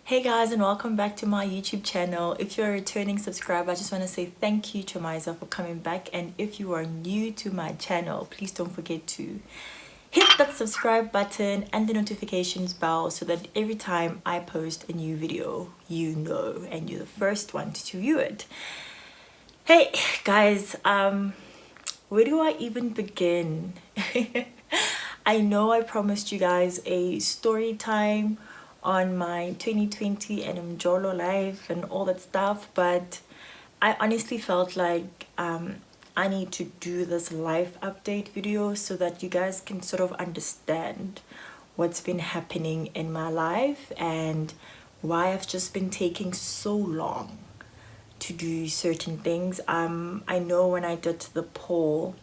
Hey guys, and welcome back to my YouTube channel. If you're a returning subscriber, I just want to say thank you to Miza for coming back, and if you are new to my channel, please don't forget to hit that subscribe button and the notifications bell so that every time I post a new video, you know, and you're the first one to view it. Hey guys, where do I even begin? I know I promised you guys a story time on my 2020 and Mjolo life and all that stuff, but I honestly felt like I need to do this life update video so that you guys can sort of understand what's been happening in my life and why I've just been taking so long to do certain things. I know when I did the poll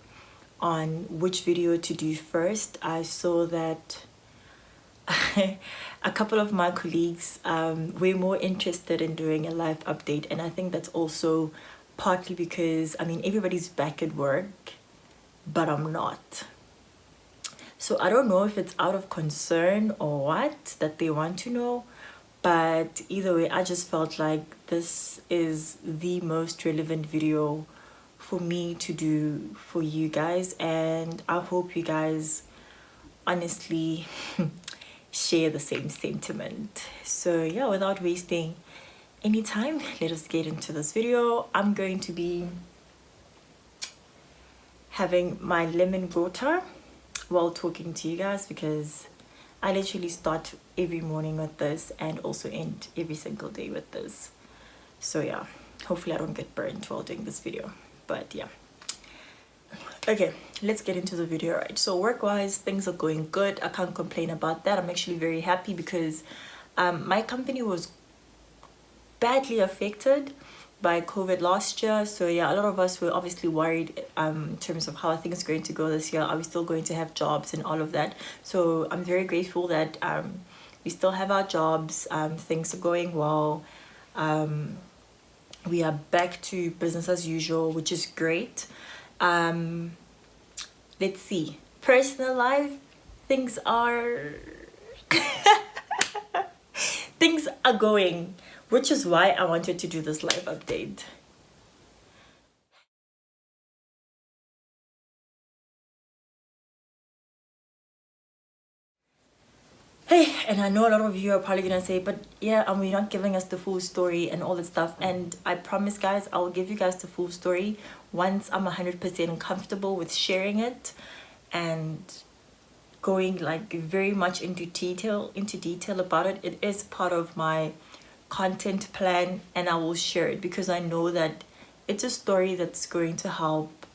on which video to do first, I saw that a couple of my colleagues were more interested in doing a live update, and I think that's also partly because everybody's back at work, but I'm not. So I don't know if it's out of concern or what that they want to know, but either way, I just felt like this is the most relevant video for me to do for you guys, and I hope you guys honestly share the same sentiment. So yeah, without wasting any time, let us get into this video. I'm going to be having my lemon water while talking to you guys because I literally start every morning with this and also end every single day with this. So yeah, hopefully I don't get burnt while doing this video, but yeah. Okay, let's get into the video. Right, so work-wise, things are going good. I can't complain about that. I'm actually very happy because my company was badly affected by COVID last year. So yeah, a lot of us were obviously worried in terms of how things are going to go this year. Are we still going to have jobs and all of that? So I'm very grateful that we still have our jobs. Things are going well. We are back to business as usual, which is great. Let's see, personal life, things are things are going, which is why I wanted to do this live update. Hey, and I know a lot of you are probably gonna say, but yeah, we're not giving us the full story and all that stuff. And I promise guys, I will give you guys the full story once I'm 100% comfortable with sharing it and going like very much into detail about it. It is part of my content plan and I will share it because I know that it's a story that's going to help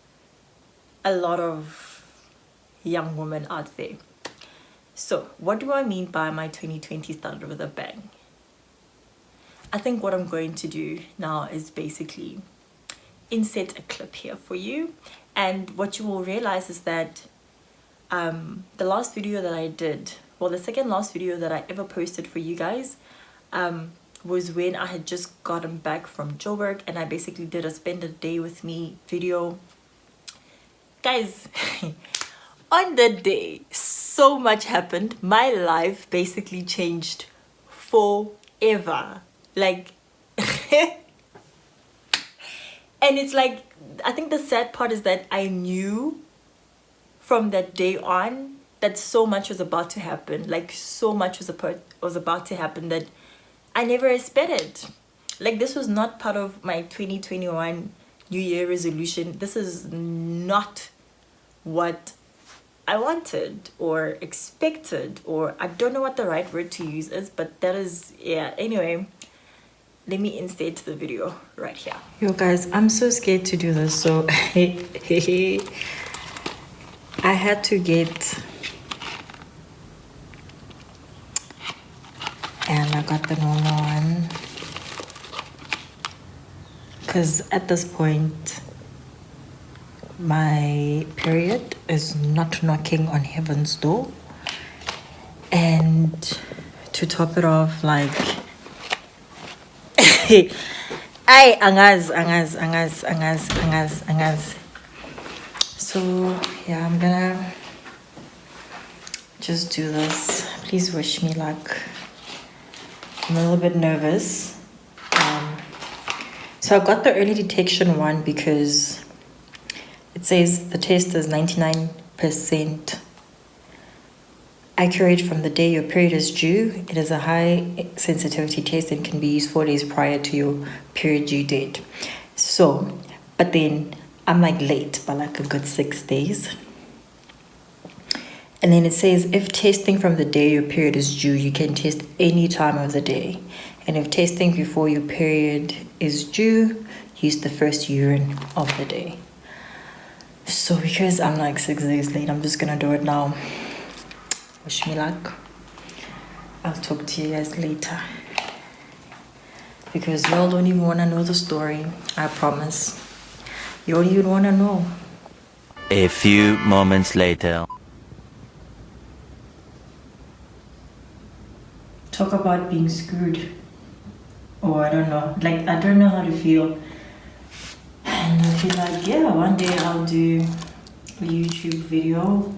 a lot of young women out there. So what do I mean by my 2020 started with a bang? I think what I'm going to do now is basically insert a clip here for you, and what you will realize is that the last video that I did, well, the second last video that I ever posted for you guys was when I had just gotten back from Joburg, and I basically did a spend a day with me video. Guys, on that day, so much happened. My life basically changed forever. Like, and it's like, I think the sad part is that I knew from that day on that so much was about to happen. Like, so much was about to happen that I never expected. Like, this was not part of my 2021 New Year resolution. This is not what I wanted or expected, or I don't know what the right word to use is, but that is, yeah. Anyway, let me insert the video right here. Yo guys, I'm so scared to do this, so I had to get, and I got the normal one because at this point my period is not knocking on heaven's door, and to top it off, like I angaz. So yeah, I'm gonna just do this. Please wish me luck. I'm a little bit nervous. So I got the early detection one because it says the test is 99% accurate from the day your period is due. It is a high sensitivity test and can be used 4 days prior to your period due date. So, but then I'm like late by like a good 6 days. And then it says if testing from the day your period is due, you can test any time of the day. And if testing before your period is due, use the first urine of the day. So because I'm like 6 days late, I'm just gonna do it now. Wish me luck. I'll talk to you guys later. Because y'all don't even wanna know the story. I promise. You don't even wanna know. A few moments later. Talk about being screwed. Or I don't know. Like, I don't know how to feel. And I feel like, yeah, one day I'll do a YouTube video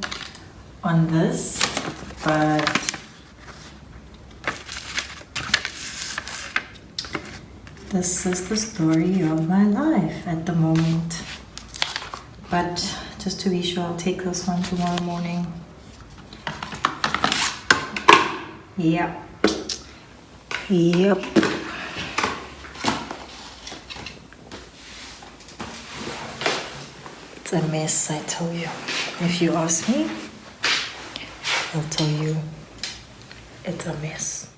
on this. But this is the story of my life at the moment. But just to be sure, I'll take this one tomorrow morning. Yep. Yep. It's a mess, I tell you. If you ask me, I'll tell you it's a mess.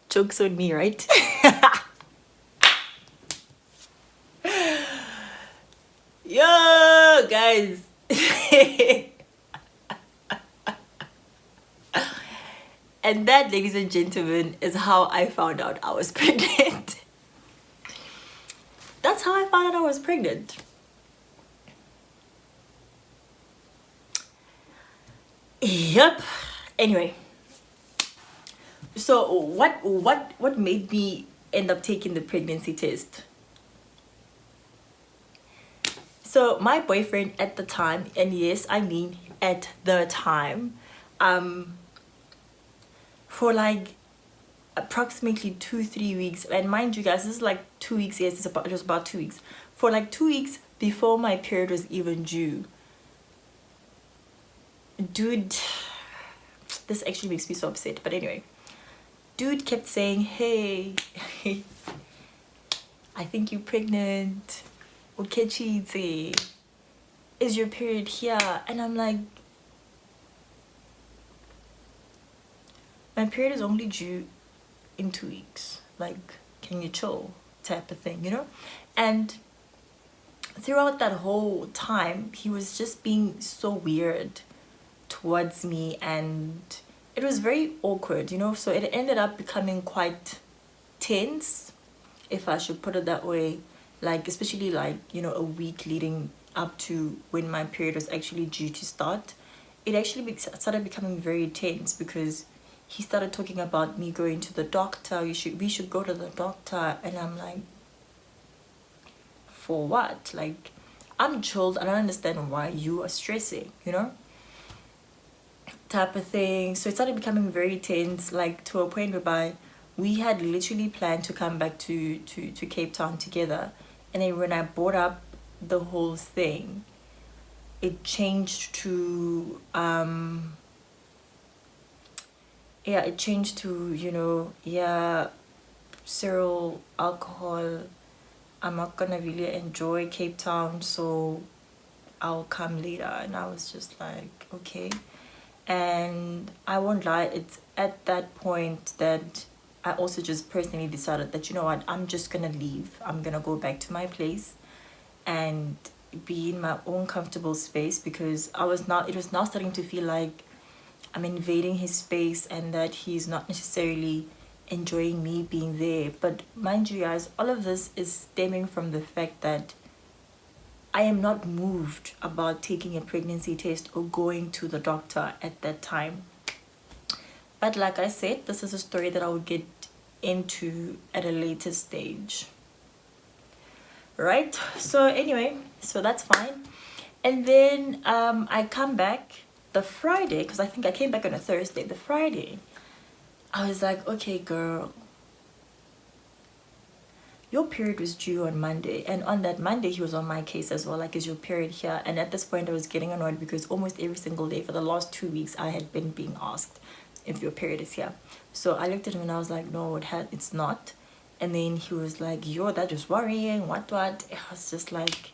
Joke's on me, right? Yo, guys. And that, ladies and gentlemen, is how I found out I was pregnant. That's how I found out I was pregnant. Yep. Anyway. So what made me end up taking the pregnancy test? So my boyfriend at the time, and yes, I mean at the time, for like approximately 2-3 weeks, and mind you guys, this is like 2 weeks. Yes, it was about 2 weeks. For like 2 weeks before my period was even due, dude, this actually makes me so upset. But anyway, dude kept saying, hey, I think you're pregnant. Okay, is your period here? And I'm like, my period is only due in 2 weeks. Like, can you chill? Type of thing, you know? And throughout that whole time, he was just being so weird towards me, and it was very awkward, you know? So it ended up becoming quite tense, if I should put it that way. Like, especially like, you know, a week leading up to when my period was actually due to start, it actually started becoming very tense because he started talking about me going to the doctor. We should go to the doctor. And I'm like, for what? Like, I'm chilled. I don't understand why you are stressing, you know, type of thing. So it started becoming very tense, like to a point whereby we had literally planned to come back to Cape Town together. And then when I brought up the whole thing, it changed to you know, yeah, Cyril, alcohol, I'm not gonna really enjoy Cape Town, so I'll come later. And I was just like, okay. And I won't lie, it's at that point that I also just personally decided that, you know what, I'm just gonna leave. I'm gonna go back to my place and be in my own comfortable space, because it was now starting to feel like I'm invading his space and that he's not necessarily enjoying me being there. But mind you guys, all of this is stemming from the fact that I am not moved about taking a pregnancy test or going to the doctor at that time. But like I said, this is a story that I will get into at a later stage. Right? So anyway, so that's fine. And then I come back the Friday, because I think I came back on a Thursday, the Friday, I was like, okay, girl, your period was due on Monday. And on that Monday, he was on my case as well, like, is your period here? And at this point, I was getting annoyed because almost every single day for the last 2 weeks, I had been being asked if your period is here. So I looked at him and I was like, no, it's not. And then he was like, yo, that is worrying, what? I was just like,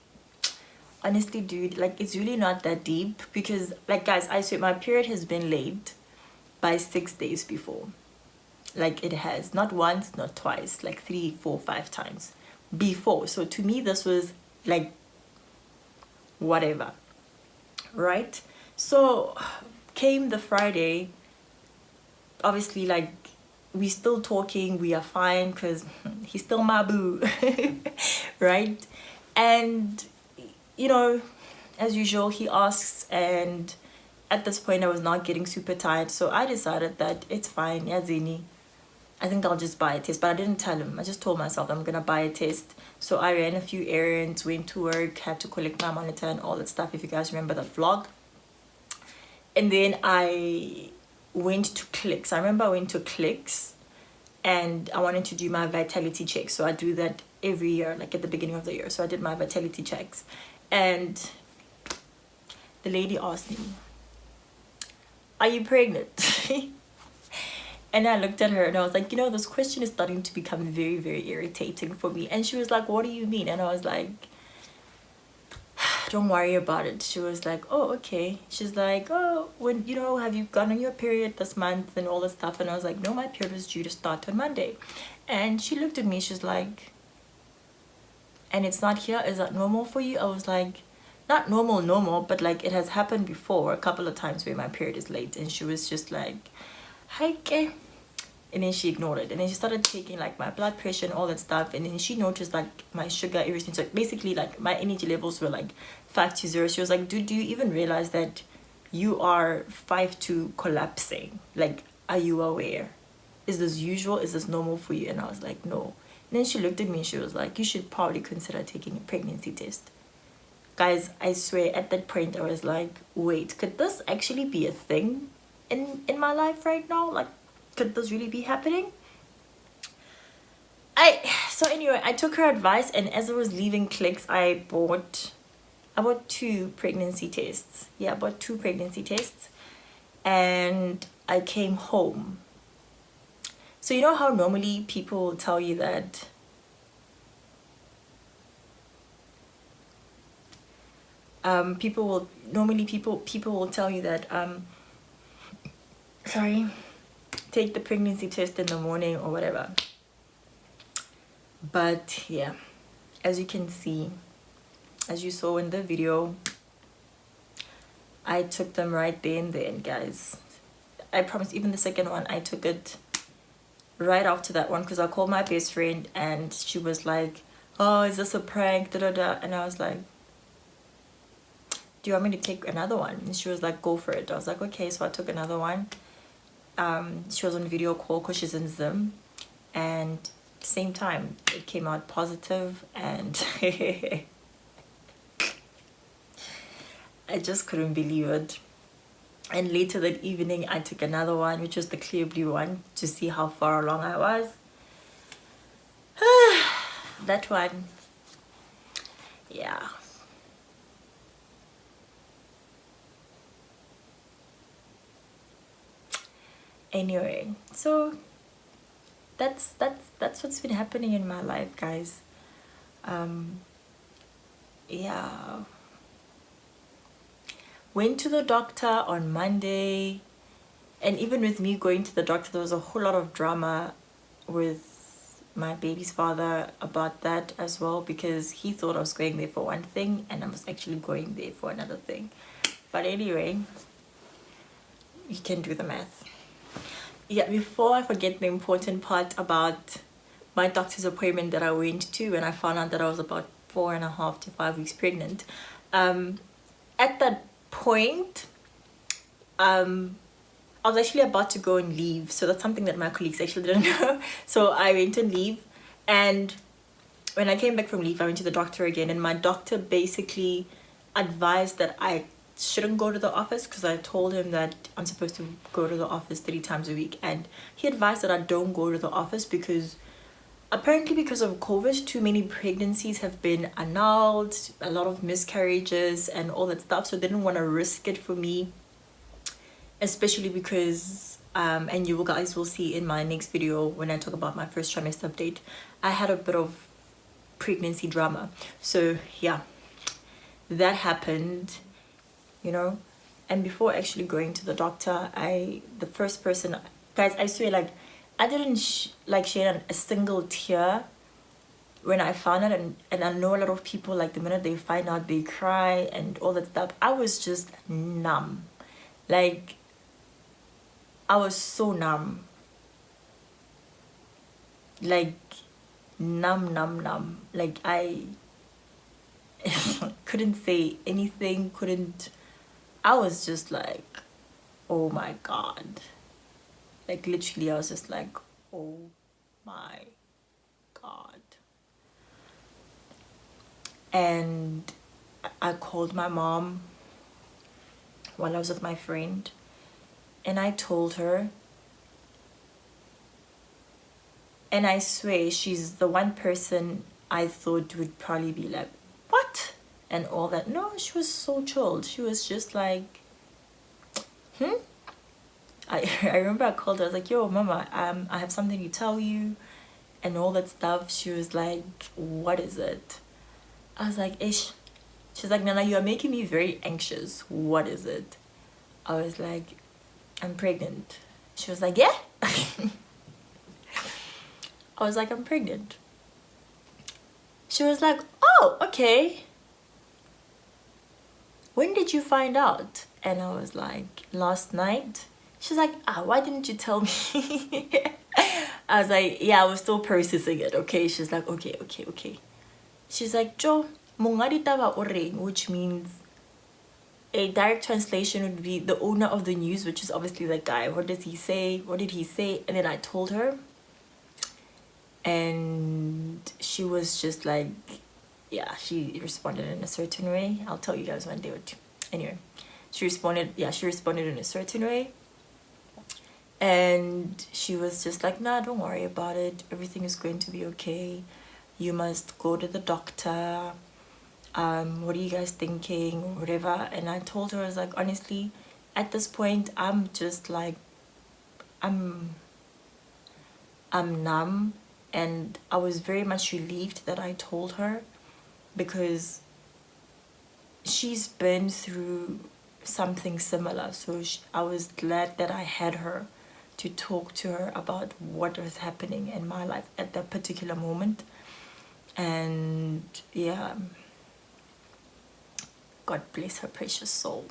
honestly, dude, like, it's really not that deep. Because, like, guys, I swear, my period has been late by 6 days before. Like, it has, not once, not twice, like 3, 4, 5 times before. So to me, this was like whatever, right? So came the Friday, obviously, like, we still talking, we are fine because he's still my boo. Right? And you know, as usual, he asks, and at this point I was not getting super tired, so I decided that it's fine, Yazini, I think I'll just buy a test. But I didn't tell him. I just told myself I'm gonna buy a test. So I ran a few errands, went to work, had to collect my monitor and all that stuff, if you guys remember that vlog. And then I went to Clicks. I remember I went to Clicks and I wanted to do my vitality check. So I do that every year, like at the beginning of the year. So I did my vitality checks. And the lady asked me, are you pregnant? And I looked at her and I was like, you know, this question is starting to become very, very irritating for me. And she was like, what do you mean? And I was like, don't worry about it. She was like, oh, okay. She's like, oh, when, you know, have you gone on your period this month and all this stuff? And I was like, no, my period was due to start on Monday. And she looked at me, she's like, and it's not here? Is that normal for you? I was like, not normal, but like, it has happened before a couple of times where my period is late. And she was just like, hi, and then she ignored it. And then she started taking like my blood pressure and all that stuff. And then she noticed like my sugar, everything. So basically, like, my energy levels were like 520. She was like, dude, do you even realize that you are 5'2" collapsing? Like, are you aware? Is this usual? Is this normal for you? And I was like, no. And then she looked at me and she was like, you should probably consider taking a pregnancy test. Guys, I swear, at that point I was like, wait, could this actually be a thing in my life right now? Like, could this really be happening? So anyway, I took her advice, and as I was leaving Clicks, I bought 2 pregnancy tests. Yeah, I bought 2 pregnancy tests, and I came home. So you know how normally people will tell you that people will tell you that take the pregnancy test in the morning or whatever. But yeah, as you can see, as you saw in the video, I took them right there and then, guys. I promise, even the second one, I took it right after that one, because I called my best friend and she was like, oh, is this a prank, and I was like, do you want me to take another one? And she was like, go for it. I was like, okay. So I took another one. She was on video call because she's in Zoom, and same time it came out positive, and I just couldn't believe it. And later that evening I took another one, which was the clear blue one, to see how far along I was. That one, yeah. Anyway, so that's what's been happening in my life, guys. Yeah, went to the doctor on Monday, and even with me going to the doctor, there was a whole lot of drama with my baby's father about that as well, because he thought I was going there for one thing and I was actually going there for another thing. But anyway, you can do the math. Yeah, before I forget the important part about my doctor's appointment that I went to when I found out that I was about 4.5 to 5 weeks pregnant. At that point, I was actually about to go and leave. So that's something that my colleagues actually didn't know. So I went and leave. And when I came back from leave, I went to the doctor again. And my doctor basically advised that I shouldn't go to the office because I told him that I'm supposed to go to the office 3 times a week, and he advised that I don't go to the office because apparently because of COVID, too many pregnancies have been annulled, a lot of miscarriages and all that stuff, so they didn't want to risk it for me, especially because and you guys will see in my next video when I talk about my first trimester update, I had a bit of pregnancy drama. So yeah, that happened, you know. And before actually going to the doctor, the first person, guys, I swear, like, I didn't shed a single tear when I found out, and I know a lot of people, like, the minute they find out they cry and all that stuff. I was just numb. Like, I was so numb, like numb. Like, I couldn't say anything, I was just like, oh my God. Like, literally, I was just like, oh my God. And I called my mom while I was with my friend, and I told her, and I swear she's the one person I thought would probably be like, what? And all that. No, she was so chilled. She was just like, I remember I called her. I was like, yo, mama, I have something to tell you and all that stuff. She was like, what is it? I was like, ish. She's like, Nana, you are making me very anxious. What is it? I was like, I'm pregnant. She was like, yeah? I was like, I'm pregnant. She was like, oh, okay. When did you find out? And I was like, last night. She's like, why didn't you tell me? I was like, yeah, I was still processing it, okay? She's like, okay. She's like, Jo, mongadi taba oreng, which means a direct translation would be the owner of the news, which is obviously the guy. What does he say? What did he say? And then I told her. And she was just like, yeah, she responded in a certain way. I'll tell you guys one day or two. Anyway, she responded in a certain way. And she was just like, nah, don't worry about it. Everything is going to be okay. You must go to the doctor. What are you guys thinking? Or whatever. And I told her, I was like, honestly, at this point, I'm just like, I'm numb. And I was very much relieved that I told her, because she's been through something similar. So I was glad that I had her to talk to her about what was happening in my life at that particular moment. And yeah, God bless her precious soul.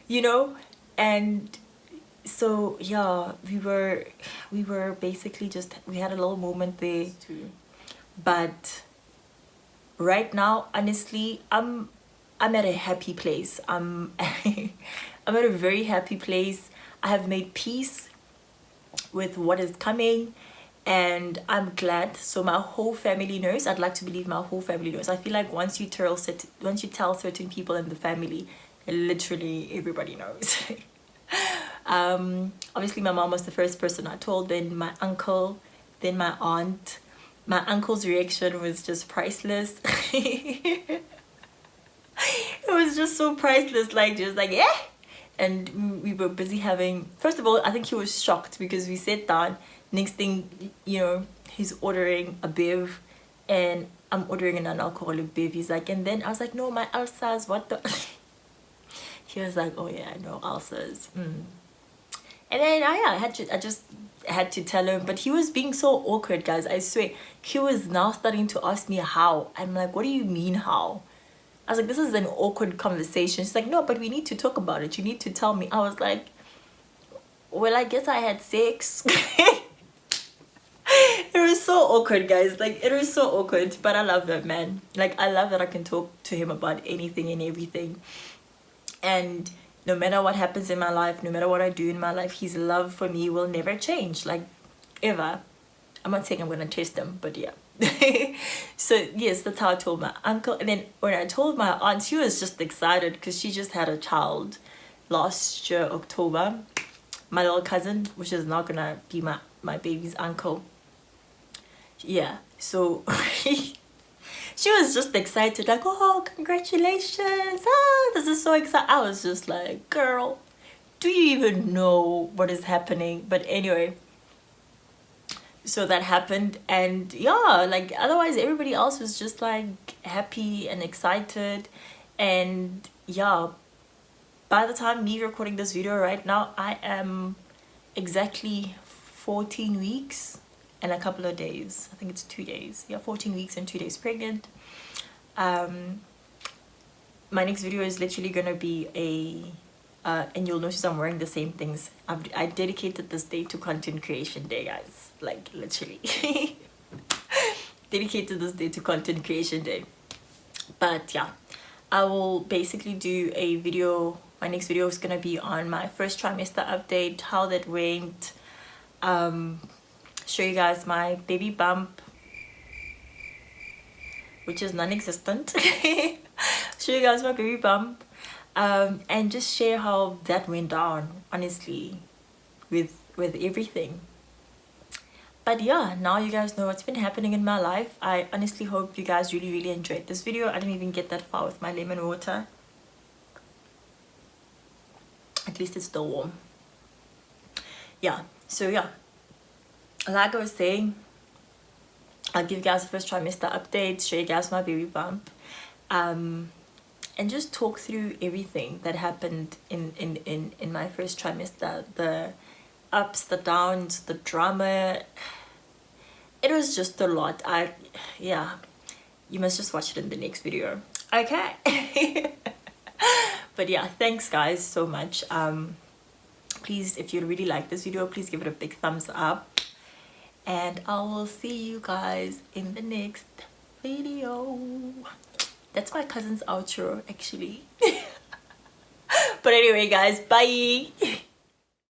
You know. And so yeah, we were basically just, we had a little moment there too. But right now, honestly, I'm at a happy place. I'm at a very happy place. I have made peace with what is coming, and I'm glad. So my whole family knows. I'd like to believe my whole family knows. I feel like once you tell certain people in the family, literally everybody knows. Obviously my mom was the first person I told, then my uncle, then my aunt. My uncle's reaction was just priceless. It was just so priceless, like, just like, yeah. And we were busy having, first of all, I think he was shocked because we sat down. Next thing, you know, he's ordering a bev and I'm ordering an alcoholic bev. He's like, and then I was like, no, my ulcers, what the? He was like, oh yeah, no ulcers. And then I just had to tell him, but he was being so awkward, guys. I swear, he was now starting to ask me how. I'm like, what do you mean how? I was like, this is an awkward conversation. She's like, no, but we need to talk about it. You need to tell me. I was like, well, I guess I had sex. It was so awkward, guys. Like, it was so awkward. But I love that man. Like, I love that I can talk to him about anything and everything. And no matter what happens in my life, no matter what I do in my life, his love for me will never change. Like, ever. I'm not saying I'm going to test him, but yeah. So yes, that's how I told my uncle. And then when I told my aunt, she was just excited because she just had a child last year October, my little cousin, which is not gonna be my baby's uncle. Yeah, so she was just excited, like, oh, congratulations, ah, this is so exciting. I was just like, girl, do you even know what is happening? But anyway, so that happened, and yeah, like otherwise everybody else was just like happy and excited. And yeah, by the time me recording this video right now, I am exactly 14 weeks and a couple of days. I think it's 2 days. Yeah, 14 weeks and 2 days pregnant. My next video is literally gonna be and you'll notice I'm wearing the same things. I dedicated this day to content creation day, guys. Like literally. Dedicated this day to content creation day. But yeah, I will basically do a video. My next video is gonna be on my first trimester update, how that went, show you guys my baby bump, which is non-existent. Show you guys my baby bump, and just share how that went down, honestly, with everything. But yeah, now you guys know what's been happening in my life. I honestly hope you guys really enjoyed this video. I didn't even get that far with my lemon water. At least it's still warm. Yeah, so yeah, like I was saying, I'll give you guys the first trimester update, show you guys my baby bump, and just talk through everything that happened in my first trimester, the ups, the downs, the drama. It was just a lot. Yeah, you must just watch it in the next video, okay? But yeah, thanks guys so much. Please, if you really like this video, please give it a big thumbs up, and I will see you guys in the next video. That's my cousin's outro, actually. But anyway, guys, bye.